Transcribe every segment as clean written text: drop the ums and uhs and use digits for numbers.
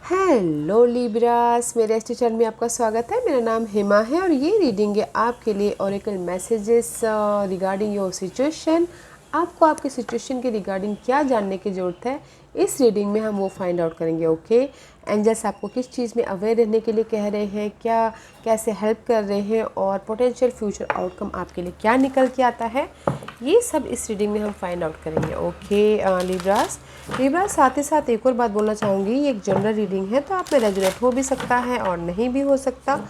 Hello Libras, मेरे S channel में आपका स्वागत है। मेरा नाम हेमा है और ये रीडिंग है आपके लिए Oracle messages regarding your situation. आपको आपके सिचुएशन के रिगार्डिंग क्या जानने की ज़रूरत है, इस रीडिंग में हम वो फाइंड आउट करेंगे। ओके, एंजल्स आपको किस चीज़ में अवेयर रहने के लिए कह रहे हैं, क्या कैसे हेल्प कर रहे हैं और पोटेंशियल फ्यूचर आउटकम आपके लिए क्या निकल के आता है, ये सब इस रीडिंग में हम फाइंड आउट करेंगे। ओके लिब्रास, साथ ही साथ एक और बात बोलना चाहूँगी, ये एक जनरल रीडिंग है तो आप में रेजोनेट हो भी सकता है और नहीं भी हो सकता।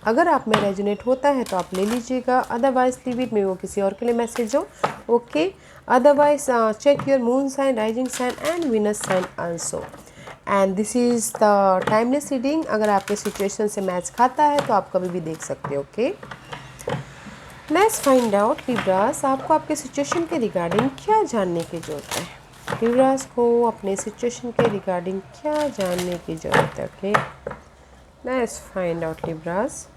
अगर आप में रेजोनेट होता है तो आप ले लीजिएगा, अदरवाइज लीव इट, में वो किसी और के लिए मैसेज हो। Okay, otherwise check your moon sign, rising sign and Venus sign also. And this is the timeless reading. अगर आपके सिचुएशन से मैच खाता है तो आप कभी भी देख सकते हो। Okay, let's find out Libras, आपको आपके सिचुएशन के रिगार्डिंग क्या जानने की ज़रूरत है। लिब्रास को अपने सिचुएशन के रिगार्डिंग क्या जानने की ज़रूरत है। Okay, let's find out Libras.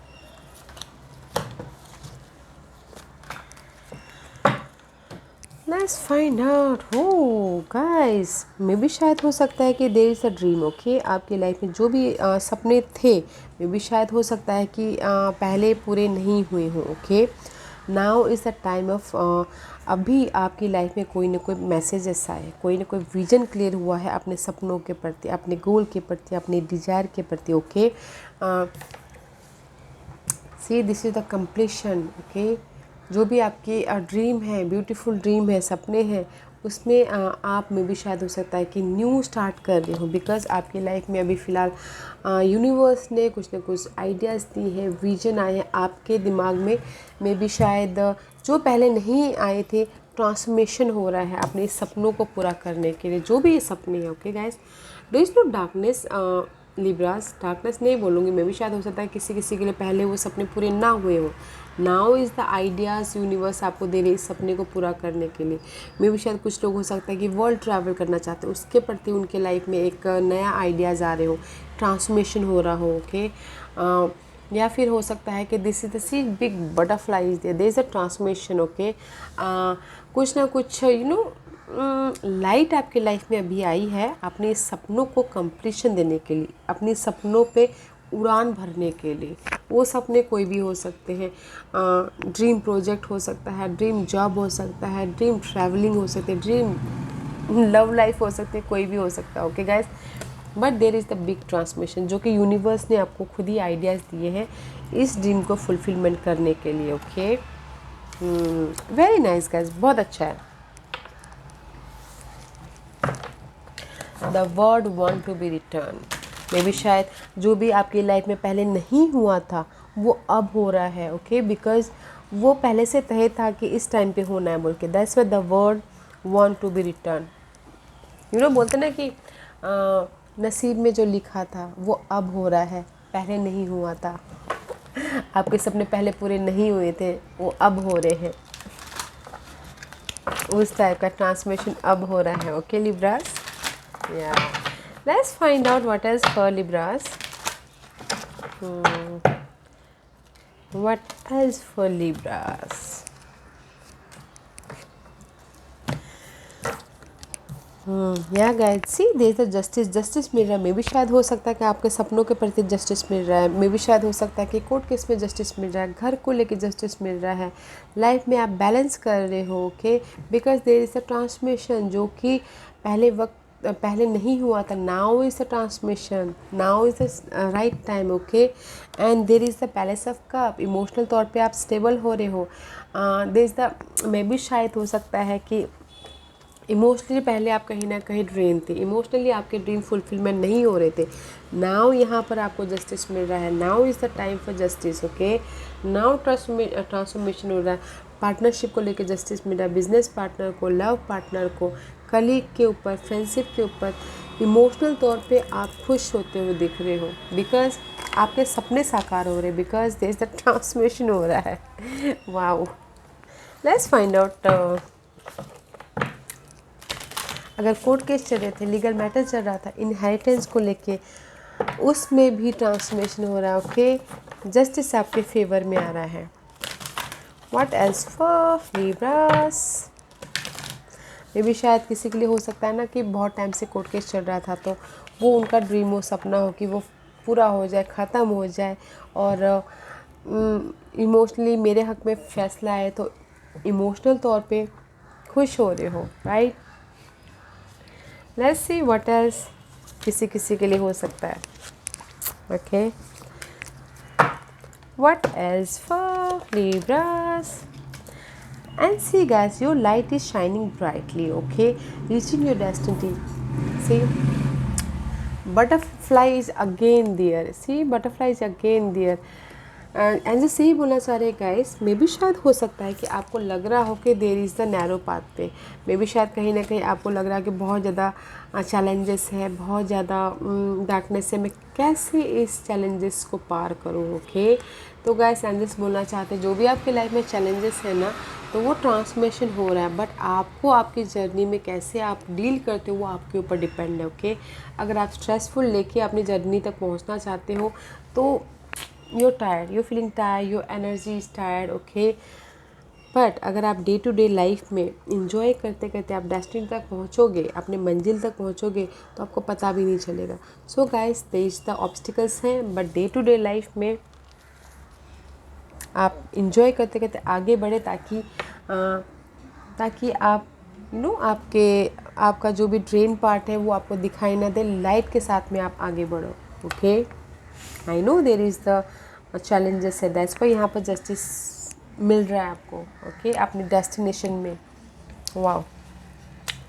Let's find out. हो गाइस, मे भी शायद हो सकता है कि there is a dream. Okay, आपकी लाइफ में जो भी सपने थे, मे भी शायद हो सकता है कि पहले पूरे नहीं हुए हों। Okay, now is the time of, अभी आपकी लाइफ में कोई ना कोई मैसेज ऐसा है, कोई ना कोई विजन क्लियर हुआ है अपने सपनों के प्रति, अपने गोल के प्रति, अपने डिज़ायर के प्रति। Okay, see this is the completion. Okay, जो भी आपकी ड्रीम है, ब्यूटीफुल ड्रीम है, सपने हैं, उसमें आप में भी शायद हो सकता है कि न्यू स्टार्ट कर रहे हो। बिकॉज आपकी लाइफ में अभी फ़िलहाल यूनिवर्स ने कुछ ना कुछ आइडियाज़ दी है, विजन आए हैं आपके दिमाग में भी शायद जो पहले नहीं आए थे। ट्रांसफॉर्मेशन हो रहा है अपने सपनों को पूरा करने के लिए, जो भी ये सपने हैं। Okay guys, do is no darkness Libras, darkness नहीं बोलूँगी, मैं भी शायद हो सकता है किसी किसी के लिए पहले वो सपने पूरे ना हुए हो। Now is the ideas universe आपको दे रही इस सपने को पूरा करने के लिए। मैं भी शायद कुछ लोग हो सकता है कि वर्ल्ड ट्रैवल करना चाहते हैं, उसके प्रति उनके लाइफ में एक नया आइडियाज़ आ रहे हो, ट्रांसफॉर्मेशन हो रहा हो। ओके, या फिर हो सकता है कि this is the see big butterfly is there is a transformation. Okay, कुछ ना कुछ लाइट आपके लाइफ में अभी आई है अपने सपनों को कंप्लीशन देने के लिए, अपने सपनों पे उड़ान भरने के लिए। वो सपने कोई भी हो सकते हैं, ड्रीम प्रोजेक्ट हो सकता है, ड्रीम जॉब हो सकता है, ड्रीम ट्रैवलिंग हो सकती है, ड्रीम लव लाइफ हो सकती है, कोई भी हो सकता है। Okay guys, but there is the big transmission जो कि यूनिवर्स ने आपको खुद ही आइडियाज़ दिए हैं इस ड्रीम को फुलफिलमेंट करने के लिए। ओके, वेरी नाइस गाइस, बहुत अच्छा है। The word want to be return, may be शायद जो भी आपकी लाइफ में पहले नहीं हुआ था वो अब हो रहा है। ओके, बिकॉज वो पहले से तय था कि इस टाइम पे होना है बोल के, that's why the word want to be return. You know, बोलते ना कि नसीब में जो लिखा था वो अब हो रहा है, पहले नहीं हुआ था। आपके सपने पहले पूरे नहीं हुए थे, वो अब हो रहे हैं। उस टाइप का ट्रांसफॉर्मेशन अब हो रहा है। Okay Libras, yeah, let's find out what else for Libras. What else for Libras? या guide, see there the justice, justice मिल रहा है। मे भी शायद हो सकता है कि आपके सपनों के प्रति जस्टिस मिल रहा है, मे भी शायद हो सकता है कि कोर्ट केस में जस्टिस मिल रहा है, घर को लेके जस्टिस मिल रहा है, लाइफ में आप बैलेंस कर रहे हो। Okay, because there is a transformation जो कि पहले नहीं हुआ था। Now is the transformation, now is the right time. Okay, and there is the palace of cup, emotional तौर पे आप स्टेबल हो रहे हो। देयर इज़ द, मे भी शायद हो सकता है कि इमोशनली पहले आप कहीं ना कहीं ड्रेन थे, इमोशनली आपके ड्रीम फुलफिलमेंट नहीं हो रहे थे। नाउ यहाँ पर आपको जस्टिस मिल रहा है। Now is the time for justice. Okay, now transformation हो रहा है, पार्टनरशिप को लेकर जस्टिस मिल रहा है, बिजनेस पार्टनर को, लव पार्टनर को, कलीग के ऊपर, फ्रेंडशिप के ऊपर। इमोशनल तौर पे आप खुश होते हुए दिख रहे हो बिकॉज आपके सपने साकार हो रहे हैं, because there is the transformation हो रहा है। Wow, let's find out. अगर कोर्ट केस चल रहे थे, लीगल मैटर चल रहा था इनहेरिटेंस को लेके, उसमें भी ट्रांसफॉर्मेशन हो रहा है। ओके, जस्टिस आपके फेवर में आ रहा है। What else for Libras? May भी शायद किसी के लिए हो सकता है ना कि बहुत टाइम से कोर्ट केस चल रहा था, तो वो उनका ड्रीम हो, सपना हो कि वो पूरा हो जाए, ख़त्म हो जाए, और इमोशनली मेरे हक़ में फ़ैसला है तो इमोशनल तौर पे खुश हो रहे हो, right. Let's see what else किसी किसी के लिए हो सकता है, okay. What else for Libras? And see guys, your light is shining brightly, okay, reaching your destiny. See, butterfly is again there. See, butterfly is again there. And जैसे ही बोलना चाह रहे गाइस, मे भी शायद हो सकता है कि आपको लग रहा हो कि देर इज़ द नैरो पाथ पे, मे भी शायद कहीं ना कहीं आपको लग रहा है कि बहुत ज़्यादा चैलेंजेस है, बहुत ज़्यादा डार्कनेस है, मैं कैसे इस चैलेंजेस को पार करूँ, ओके। तो गाइस एंजल्स बोलना चाहते हैं जो भी आपकी लाइफ में चैलेंजेस है ना, तो वो ट्रांसफॉर्मेशन हो रहा है, बट आपको आपकी जर्नी में कैसे आप डील करते हो वो आपके ऊपर डिपेंड है, ओके। अगर आप स्ट्रेसफुल लेके अपनी जर्नी तक पहुंचना चाहते हो तो you're tired, you're feeling tired, your energy is tired, okay. But अगर आप डे टू डे लाइफ में इंजॉय करते करते आप डेस्टिनी तक पहुंचोगे, अपने मंजिल तक पहुंचोगे, तो आपको पता भी नहीं चलेगा। So guys, there the obstacles हैं, but day to day life में आप इंजॉय करते करते आगे बढ़े, ताकि आप आपका जो भी ड्रेन पार्ट है वो आपको दिखाई ना दे, लाइट के साथ में आप आगे बढ़ो, okay. I know there is the challenges है, दैट्स वाई यहाँ पर जस्टिस मिल रहा है आपको, ओके, अपनी डेस्टिनेशन में। Wow,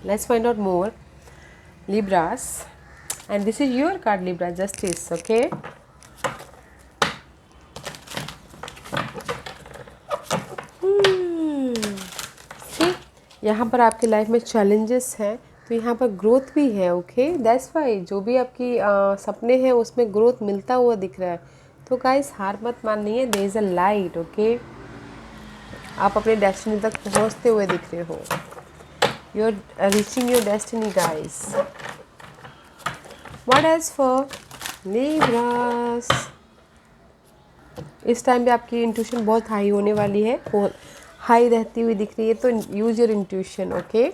let's find out more Libras, and this is your card Libra, justice, okay. यहाँ पर आपकी लाइफ में चैलेंजेस हैं तो यहाँ पर ग्रोथ भी है, ओके। दैट्स वाई जो भी आपकी सपने हैं उसमें ग्रोथ मिलता हुआ दिख रहा है। तो गाइस, हार मत मानिए, there is a light, okay. आप अपने डेस्टिनी तक पहुँचते हुए दिख रहे हो, you are reaching your destiny guys. What else for Libras? इस टाइम पे आपकी इंट्यूशन बहुत हाई होने वाली है, और हाई रहती हुई दिख रही है, तो use your intuition, okay.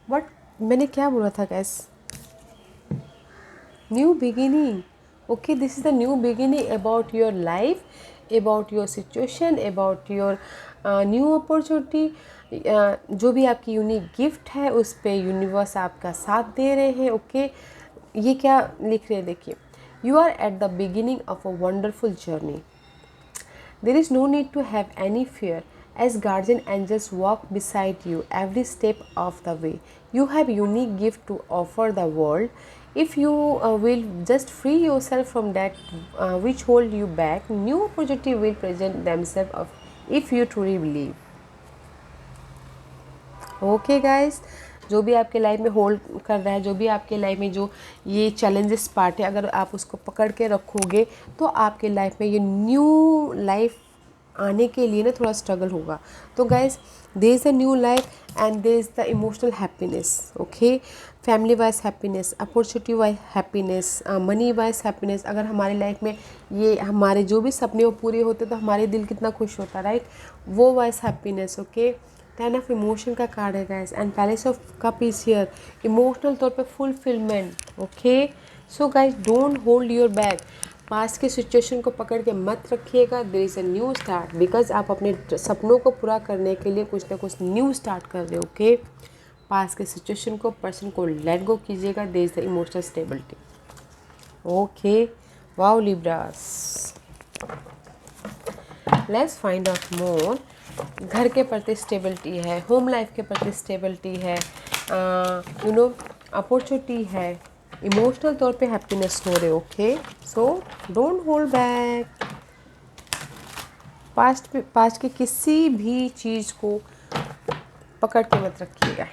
What मैंने क्या बोला था gas? New beginning, okay, this is the new beginning about your life, about your situation, about your new opportunity. जो भी आपकी यूनिक गिफ्ट है उस पे यूनिवर्स आपका साथ दे रहे हैं, ओके। ये क्या लिख रहे हैं देखिए, you are at the beginning of a wonderful journey, there is no need to have any fear as guardian angels walk beside you every step of the way. You have unique gift to offer the world. If you will just free yourself from that which hold you back, new opportunity will present themselves if you truly believe. Okay guys, जो भी आपके life में hold कर रहा है, जो भी आपके लाइफ में जो ये चैलेंजेस पार्ट है, अगर आप उसको पकड़ के रखोगे तो आपके लाइफ में ये न्यू लाइफ आने के लिए ना थोड़ा स्ट्रगल होगा। तो guys, there is a new life and there is the emotional happiness, okay. Family wise happiness, opportunity wise happiness, money wise happiness. अगर हमारी लाइफ में ये हमारे जो भी सपने वो पूरे होते तो हमारे दिल कितना खुश होता, राइट, वो wise happiness, okay. Ten of emotion का कार्ड है guys, and palace of cup is here, emotional तौर पे fulfilment, okay. So guys, don't hold your back, past के सिचुएशन को पकड़ के मत रखिएगा, there is a new start, because आप अपने सपनों को पूरा करने के लिए कुछ ना कुछ न्यू स्टार्ट कर रहे हो, ओके। पास्ट के सिचुएशन को, पर्सन को लेट गो कीजिएगा, there is the emotional stability, okay. Wow Libras, let's find out more. घर के प्रति स्टेबिलिटी है, होम लाइफ के प्रति स्टेबिलिटी है, यू नो अपॉर्चुनिटी है, इमोशनल तौर पे हैप्पीनेस हो रहे, okay. So don't hold back, past की किसी भी चीज़ को पकड़ के मत रखिएगा।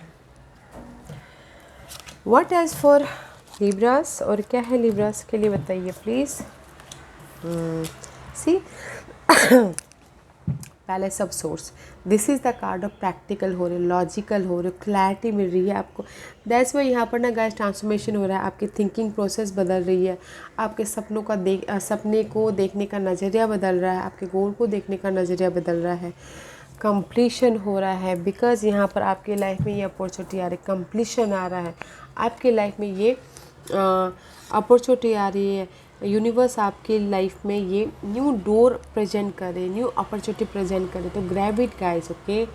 व्हाट एज फॉर लिब्रास, और क्या है लिब्रास के लिए बताइए please. See, palace of source, this is the card of practical हो रहे, लॉजिकल हो रहे, क्लैरिटी मिल रही है आपको। दैट्स वाई यहाँ पर ना गाइस ट्रांसफॉर्मेशन हो रहा है, आपकी थिंकिंग प्रोसेस बदल रही है, आपके सपने को देखने का नज़रिया बदल रहा है, आपके गोल को देखने का नज़रिया बदल रहा है। कंप्लीशन हो रहा है, बिकॉज़ यहाँ पर आपके लाइफ में ये अपॉर्चुनिटी आ रही है, कंप्लीशन आ रहा है आपके लाइफ में, ये अपॉर्चुनिटी आ रही है। यूनिवर्स आपके लाइफ में ये न्यू डोर प्रेजेंट कर रहे हैं, न्यू अपॉर्चुनिटी प्रेजेंट कर रहे हैं। तो grab it guys, okay.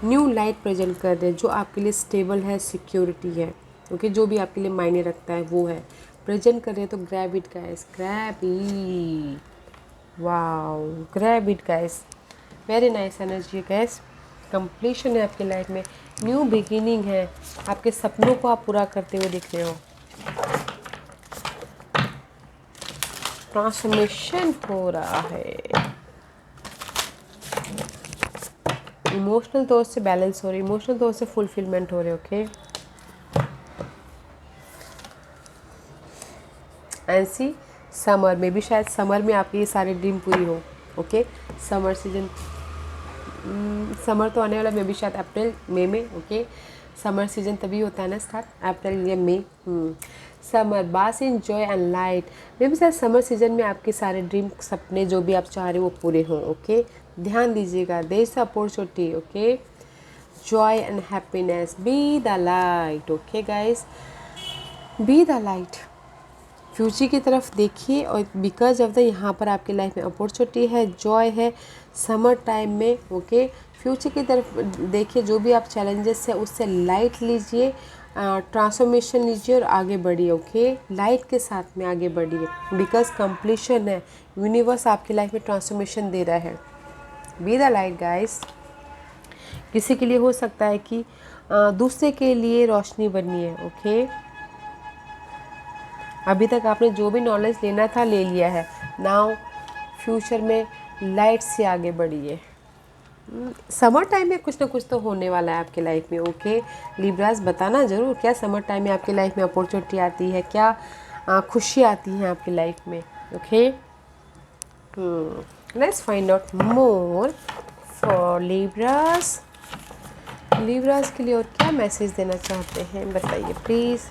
New light present कर रहे हैं जो आपके लिए स्टेबल है, सिक्योरिटी है, ओके। जो भी आपके लिए मायने रखता है वो है, प्रेजेंट कर रहे हैं। तो grab it guys, grab it, wow, grab it guys, very nice energy guys. Completion है आपकी लाइफ में, न्यू बिगिनिंग है, आपके सपनों को आप पूरा करते हुए दिख रहे हो, ट्रांसफॉर्मेशन हो रहा है, इमोशनल तौर से बैलेंस हो रही है, इमोशनल तौर से फुलफिलमेंट हो रहे, ओके। एंड सी समर में भी, शायद समर में आपकी ये सारे ड्रीम पूरी हो, ओके। समर सीजन, समर तो आने वाला मे भी शायद अप्रैल मई में, ओके। समर सीजन तभी होता है ना स्टार्ट, अप्रैल या मई। समर, बास इन जॉय एंड लाइट, मे भी शायद समर सीजन में आपके सारे ड्रीम, सपने जो भी आप चाह रहे हो वो पूरे हों, ओके। ध्यान दीजिएगा, there is opportunity, okay. Joy and happiness, be the light, okay guys, be the light. Future की तरफ देखिए, और बिकॉज ऑफ द यहाँ पर आपकी लाइफ में अपॉर्चुनिटी है, जॉय है समर टाइम में, ओके। फ्यूचर की तरफ देखिए, जो भी आप चैलेंजेस है उससे लाइट लीजिए, ट्रांसफॉर्मेशन लीजिए और आगे बढ़िए, ओके। लाइट के साथ में आगे बढ़िए, बिकॉज कंप्लीशन है, यूनिवर्स आपकी लाइफ में ट्रांसफॉर्मेशन दे रहा है। B the light guys. किसी के लिए हो सकता है कि दूसरे के लिए रोशनी बननी है, ओके। अभी तक आपने जो भी नॉलेज लेना था ले लिया है, नाउ फ्यूचर में लाइट से आगे बढ़िए। समर टाइम में कुछ ना कुछ तो होने वाला है आपके लाइफ में, ओके। लिब्रास बताना ज़रूर, क्या समर टाइम में आपकी लाइफ में अपॉर्चुनिटी आती है, क्या खुशी आती है आपकी लाइफ में, okay. Let's find out more for Libras. Libras के लिए और क्या मैसेज देना चाहते हैं बताइए please.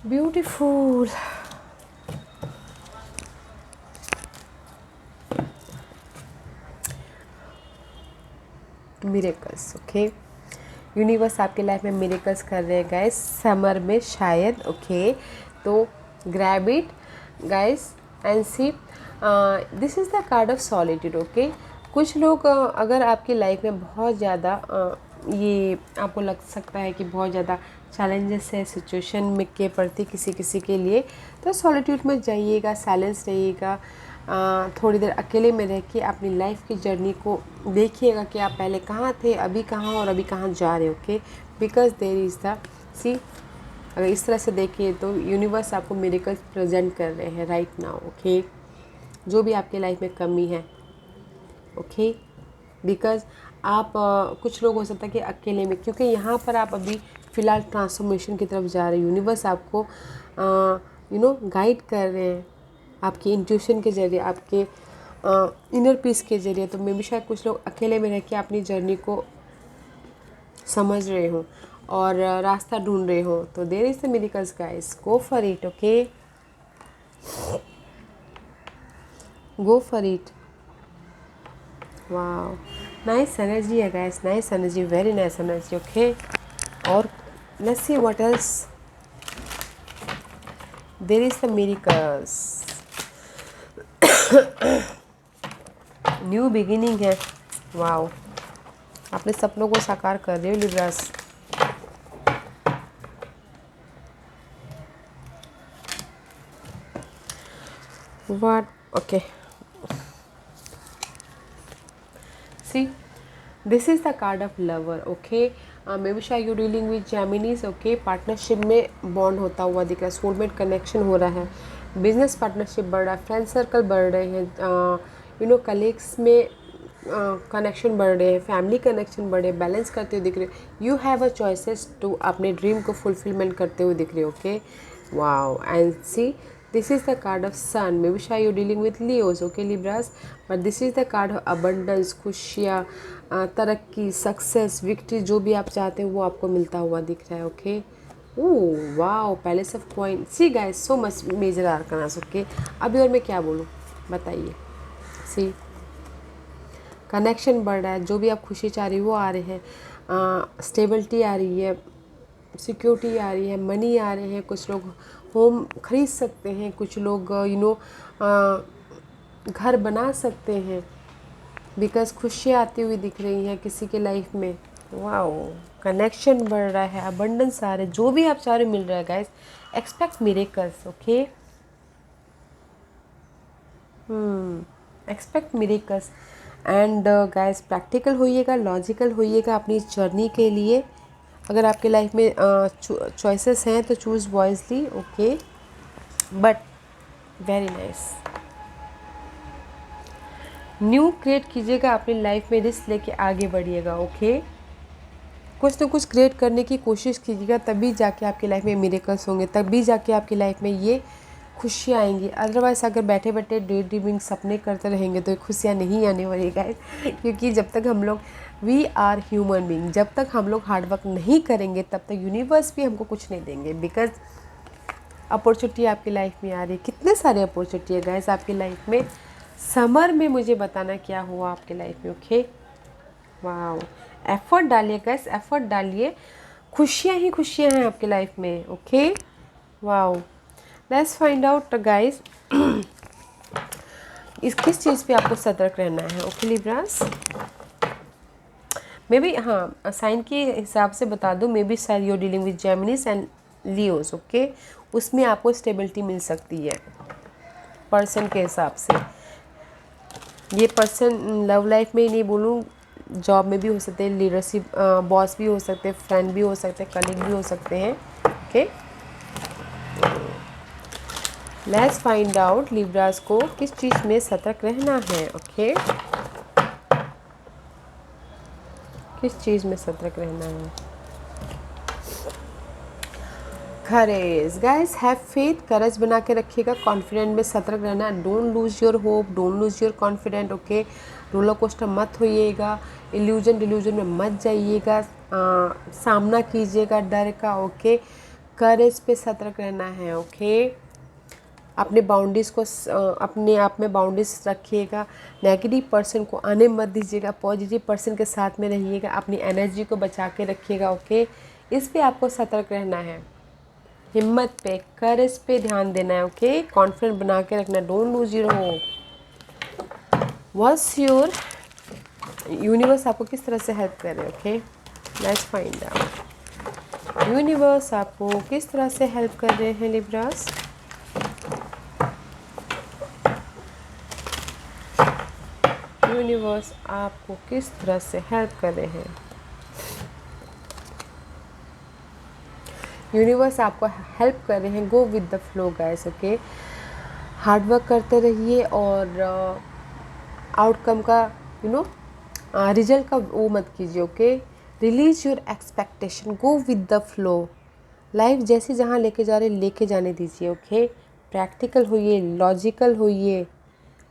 Beautiful, miracles, okay. Universe आपके लाइफ में मिरेकल्स कर रहे हैं गाइस समर में शायद, ओके। तो grab it guys and see, this is the card of solitude, okay. कुछ लोग अगर आपकी लाइफ में बहुत ज़्यादा ये आपको लग सकता है कि बहुत ज़्यादा चैलेंजेस है सिचुएशन में के प्रति किसी किसी के लिए, तो सॉलिट्यूड में जाइएगा, साइलेंस रहिएगा, थोड़ी देर अकेले में रह के अपनी लाइफ की जर्नी को देखिएगा कि आप पहले कहाँ थे, अभी कहाँ और अभी कहाँ जा रहे हो, okay. Because there is the sea, अगर इस तरह से देखिए तो यूनिवर्स आपको मिरेकल्स प्रेजेंट कर रहे हैं राइट नाउ, ओके। जो भी आपकी लाइफ में कमी है, ओके। बिकॉज आप कुछ लोग हो सकता है कि अकेले में, क्योंकि यहाँ पर आप अभी फ़िलहाल ट्रांसफॉर्मेशन की तरफ जा रहे हैं, यूनिवर्स आपको गाइड कर रहे हैं आपकी इंट्यूशन के ज़रिए, आपके इनर पीस के ज़रिए। तो मे भी शायद कुछ लोग अकेले में रह के अपनी जर्नी को समझ रहे हो और रास्ता ढूंढ रहे हो। तो there is the miracles guys, go for it, okay, go for it. Wow, nice energy है guys, nice energy, very nice energy, okay. और let's see what else, there is the miracles, new beginning है, wow. अपने सपनों को साकार कर रहे हो Libras, what, okay. See, this is the card of lover, okay. May B शायद you dealing with Geminis, okay. Partnership में बॉन्ड होता हुआ दिख रहा है, सोलमेट कनेक्शन हो रहा है, बिजनेस पार्टनरशिप बढ़ रहा है, फ्रेंड सर्कल बढ़ रहे हैं, कलीग्स में कनेक्शन बढ़ रहे हैं, फैमिली कनेक्शन बढ़ रहे हैं, बैलेंस करते हुए दिख रहे हो। You have a choices to अपने ड्रीम को फुलफिलमेंट करते हुए दिख रहे हो, okay. Wow, and see, this is the card of sun, maybe shy you're dealing with Leos, okay Libras, but this is the card of abundance, खुशियाँ, तरक्की, success, victory, जो भी आप चाहते हो वो आपको मिलता हुआ दिख रहा है, okay. Oh wow, palace of coin, see guys, so much major arcanas, okay. अभी और मैं क्या बोलूँ, बताइए। सी कनेक्शन बढ़ रहा है, जो भी आप खुशी चाह रही हो वो आ रहे हैं, स्टेबिलिटी आ रही है, सिक्योरिटी आ रही है, मनी आ रहे हैं, कुछ लोग होम खरीद सकते हैं, कुछ लोग घर बना सकते हैं, बिकॉज खुशियाँ आती हुई दिख रही हैं किसी के लाइफ में। वाओ, कनेक्शन बढ़ रहा है, अबंडेंस आ रहा है, जो भी आप चाह रहे मिल रहा है guys. Expect miracles, okay, expect miracles. And guys practical होइएगा, लॉजिकल होइएगा अपनी जर्नी के लिए। अगर आपके लाइफ में चॉइसेस हैं तो choose wisely, okay, but very nice. New create कीजिएगा अपनी लाइफ में, रिस्क लेके आगे बढ़िएगा, ओके। कुछ ना कुछ क्रिएट करने की कोशिश कीजिएगा, तभी जाके आपकी लाइफ में मिरेकल्स होंगे, तभी जाके आपकी लाइफ में ये खुशियाँ आएंगी। अदरवाइज़ अगर बैठे बैठे डे ड्रीमिंग सपने करते रहेंगे तो खुशियाँ नहीं आने वाली गाइस, क्योंकि जब तक हम लोग वी आर ह्यूमन बीइंग, जब तक हम लोग हार्डवर्क नहीं करेंगे तब तक यूनिवर्स भी हमको कुछ नहीं देंगे। बिकॉज अपॉर्चुनिटी आपकी लाइफ में आ रही है, कितने सारे अपॉर्चुनिटी है गाइस आपकी लाइफ में। समर में मुझे बताना क्या हुआ आपकी लाइफ में, ओके। वाओ, एफर्ट डालिए गाइस, एफर्ट डालिए, खुशियाँ ही खुशियाँ हैं आपकी लाइफ में, okay. Wow, let's find out guys इस किस चीज़ पे आपको सतर्क रहना है, ओके लिब्रास। मे बी, हाँ, साइन के हिसाब से बता दूँ, मे बी शायद you dealing with Geminis and Leos, okay. उसमें आपको स्टेबिलिटी मिल सकती है पर्सन के हिसाब से। ये पर्सन लव लाइफ में ही नहीं बोलूँ, जॉब में भी हो सकते हैं, लीडरशिप बॉस भी हो सकते हैं, फ्रेंड भी हो सकते हैं, कलीग भी हो सकते हैं, okay. Let's find out Libras को किस चीज़ में सतर्क रहना है, ओके। किस चीज़ में सतर्क रहना है। करेज गाइस, हैव फेथ, करज बना के रखिएगा, कॉन्फिडेंट में सतर्क रहना, don't lose your hope, don't lose your confident, okay. Roller coaster मत होइएगा, इल्यूजन डिल्यूजन में मत जाइएगा, सामना कीजिएगा डर का, ओके। करेज पे सतर्क रहना है, ओके। अपने बाउंड्रीज को अपने आप में बाउंड्रीज रखिएगा, नेगेटिव पर्सन को आने मत दीजिएगा, पॉजिटिव पर्सन के साथ में रहिएगा, अपनी एनर्जी को बचा के रखिएगा, ओके। इस पे आपको सतर्क रहना है, हिम्मत पे, करेज पे ध्यान देना है, ओके। कॉन्फिडेंट बना के रखना, don't lose your hope. What's your universe आपको किस तरह से हेल्प कर रहे हैं, okay. Let's find out universe आपको किस तरह से हेल्प कर रहे हैं लिब्रास। यूनिवर्स आपको किस तरह से हेल्प कर रहे हैं। यूनिवर्स आपको हेल्प कर रहे हैं, गो with the flow guys, okay. Hard work करते रहिए और आउटकम का रिजल्ट का वो मत कीजिए, okay. Release your expectation, go with the flow. Life जैसे जहाँ लेके जा रहे लेके जाने दीजिए, ओके। प्रैक्टिकल होइए, लॉजिकल होइए,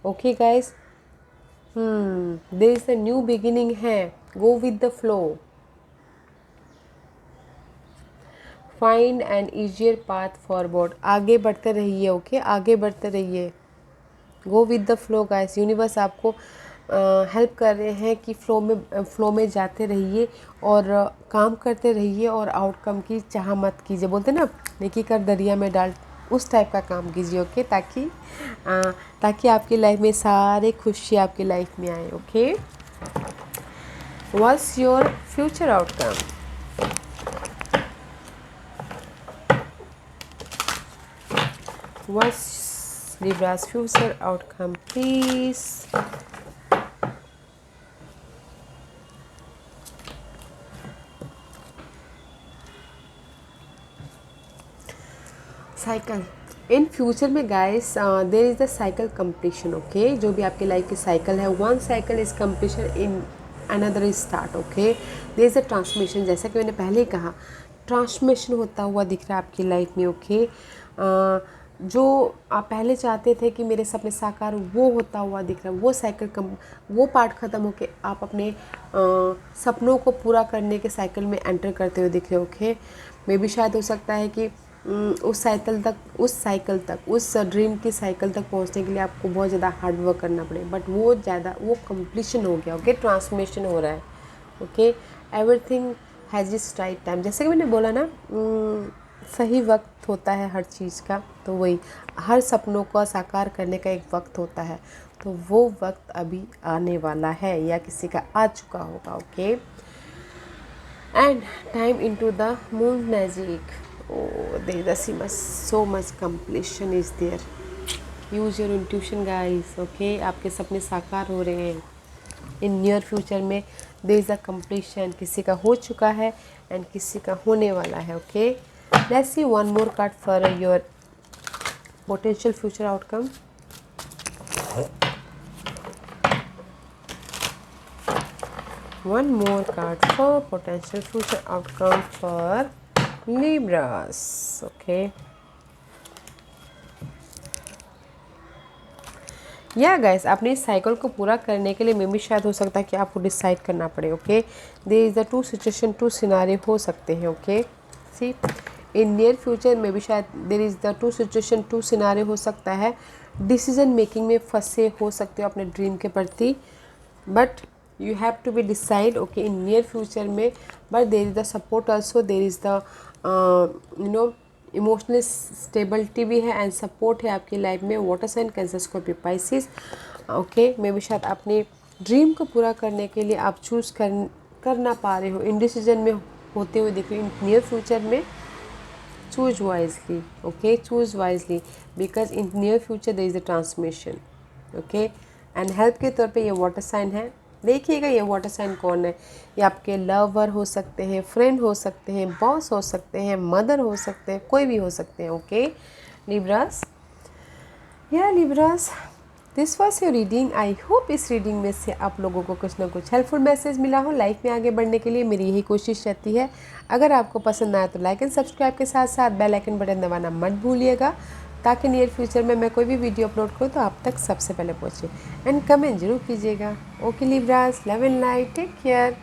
okay guys. There is a new beginning है, go with the flow, find an easier path forward, आगे बढ़ते रहिए, ओके। आगे बढ़ते रहिए, go with the flow guys. Universe आपको हेल्प कर रहे हैं कि फ्लो में जाते रहिए और काम करते रहिए और आउटकम की चाह मत कीजिए। बोलते ना, नेकी कर दरिया में डाल, उस टाइप का काम कीजिए, ओके। ताकि आपकी लाइफ में सारे खुशी आपकी लाइफ में आए, okay. What's your future outcome. What's Libra's future outcome, please? Cycle in future में guys, there is the cycle completion, okay. जो भी आपकी लाइफ की साइकिल है, one cycle is completion in another is start, okay. There is the transmission, जैसा कि मैंने पहले ही कहा, ट्रांसमिशन होता हुआ दिख रहा है आपकी लाइफ में, ओके। जो आप पहले चाहते थे कि मेरे सपने साकार, वो होता हुआ दिख रहा है, वो साइकिल वो पार्ट ख़त्म होके आप अपने सपनों को पूरा करने के साइकिल में एंटर करते हुए दिख रहे हो, ओके। मे भी शायद हो सकता है कि उस ड्रीम की साइकिल तक पहुंचने के लिए आपको बहुत ज़्यादा हार्ड वर्क करना पड़ेगा, बट वो कंप्लीशन हो गया, ओके, ट्रांसफॉर्मेशन हो रहा है, okay. Everything has its right time, जैसे कि मैंने बोला ना, सही वक्त होता है हर चीज़ का, तो वही हर सपनों को साकार करने का एक वक्त होता है, तो वो वक्त अभी आने वाला है या किसी का आ चुका होगा, okay. And time into the moon magic, there is so much completion is there. Use your intuition guys, okay. आपके सपने साकार हो रहे हैं इन नियर फ्यूचर में। देयर इज़ अ कंप्लीशन, किसी का हो चुका है एंड किसी का होने वाला है, okay. Let's see one more card for your potential future outcome. One more card for potential future outcome for Libras, okay. या गाइस, अपने इस साइकिल को पूरा करने के लिए मे भी शायद हो सकता है कि आपको डिसाइड करना पड़े, okay. There is the 2 situation 2 scenario हो सकते हैं, okay. See in near future में भी शायद there is the 2 situation 2 scenario हो सकता है। डिसीजन मेकिंग में फंसे हो सकते हो अपने ड्रीम के प्रति, but you have to be decide, okay, in near future में। But there is the support also, there is the emotional stability भी है एंड सपोर्ट है आपकी लाइफ में। Water sign, Cancer, Scorpio, Pisces, okay. May भी शायद अपने dream को पूरा करने के लिए आप चूज़ कर ना पा रहे हो, इनडिसीजन में होते हुए देख रहे हो इन नियर फ्यूचर में। Choose wisely, okay, choose wisely, because in near future there is a transmission, okay. And help के तौर पे ये वाटर साइन है। देखिएगा ये वाटर साइन कौन है, ये आपके लवर हो सकते हैं, फ्रेंड हो सकते हैं, बॉस हो सकते हैं, मदर हो सकते हैं, कोई भी हो सकते हैं, ओके लिब्रास। या Libras, this was your reading. I hope इस रीडिंग में से आप लोगों को कुछ ना कुछ हेल्पफुल मैसेज मिला हो। लाइफ में आगे बढ़ने के लिए मेरी यही कोशिश रहती है। अगर आपको पसंद आया तो लाइक एंड सब्सक्राइब के साथ साथ बेल आइकन बटन दबाना मत भूलिएगा, ताकि नियर फ्यूचर में मैं कोई भी वीडियो अपलोड करूँ तो आप तक सबसे पहले पहुँचे। एंड कमेंट जरूर कीजिएगा। Okay Libras, love and light, take care.